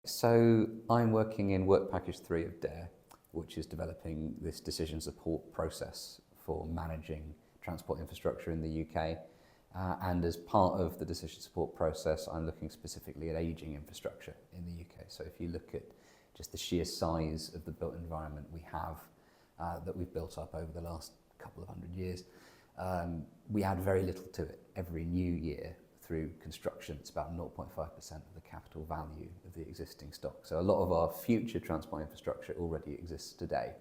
So I'm working in work package 3 of DARE, which is developing this decision support process for managing transport infrastructure in the UK. And as part of the decision support process, I'm looking specifically at ageing infrastructure in the UK. So if you look at just the sheer size of the built environment we have, that we've built up over the last couple of hundred years, we add very little to it. Every new year through construction, it's about 0.5% of the capital value of the existing stock. So a lot of our future transport infrastructure already exists today,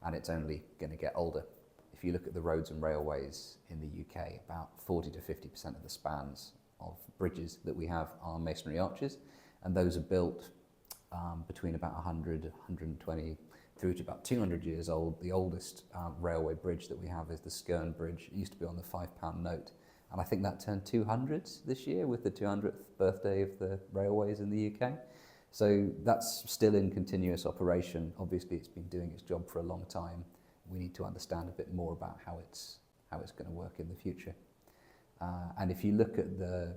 and it's only going to get older. If you look at the roads and railways in the UK, about 40 to 50% of the spans of bridges that we have are masonry arches, and those are built between about 100, 120 through to about 200 years old. The oldest railway bridge that we have is the Skern Bridge. It used to be on the £5 note, and I think that turned 200 this year with the 200th birthday of the railways in the UK. So that's still in continuous operation. Obviously, it's been doing its job for a long time. We need to understand a bit more about how it's going to work in the future. And if you look at the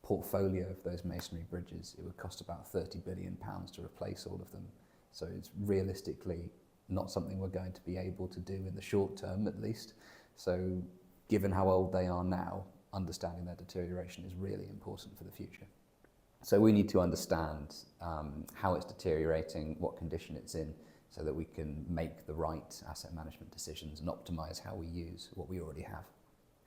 portfolio of those masonry bridges, it would cost about £30 billion to replace all of them. So it's realistically not something we're going to be able to do in the short term, at least. So given how old they are now, understanding their deterioration is really important for the future. So we need to understand how it's deteriorating, what condition it's in, so that we can make the right asset management decisions and optimise how we use what we already have.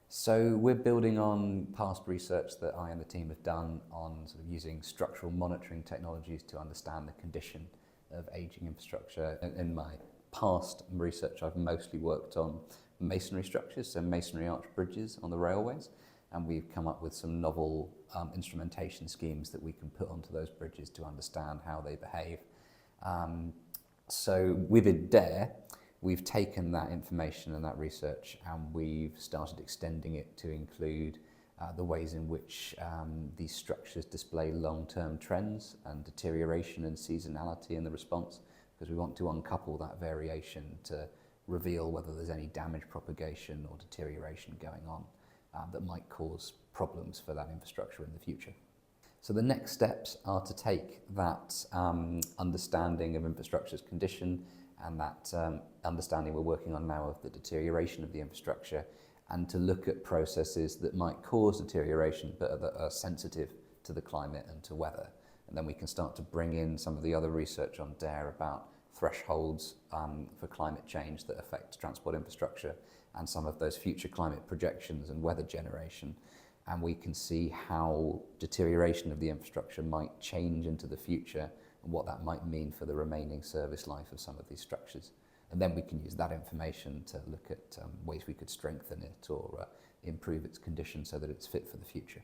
So we're building on past research that I and the team have done on sort of using structural monitoring technologies to understand the condition of ageing infrastructure. In my past research, I've mostly worked on masonry structures, so masonry arch bridges on the railways, and we've come up with some novel instrumentation schemes that we can put onto those bridges to understand how they behave. So within DARE, we've taken that information and that research and we've started extending it to include the ways in which these structures display long-term trends and deterioration and seasonality in the response, because we want to uncouple that variation to reveal whether there's any damage propagation or deterioration going on that might cause problems for that infrastructure in the future. So the next steps are to take that understanding of infrastructure's condition and that understanding we're working on now of the deterioration of the infrastructure, and to look at processes that might cause deterioration but that are sensitive to the climate and to weather. And then we can start to bring in some of the other research on DARE about thresholds for climate change that affect transport infrastructure and some of those future climate projections and weather generation. And we can see how deterioration of the infrastructure might change into the future and what that might mean for the remaining service life of some of these structures. And then we can use that information to look at ways we could strengthen it or improve its condition so that it's fit for the future.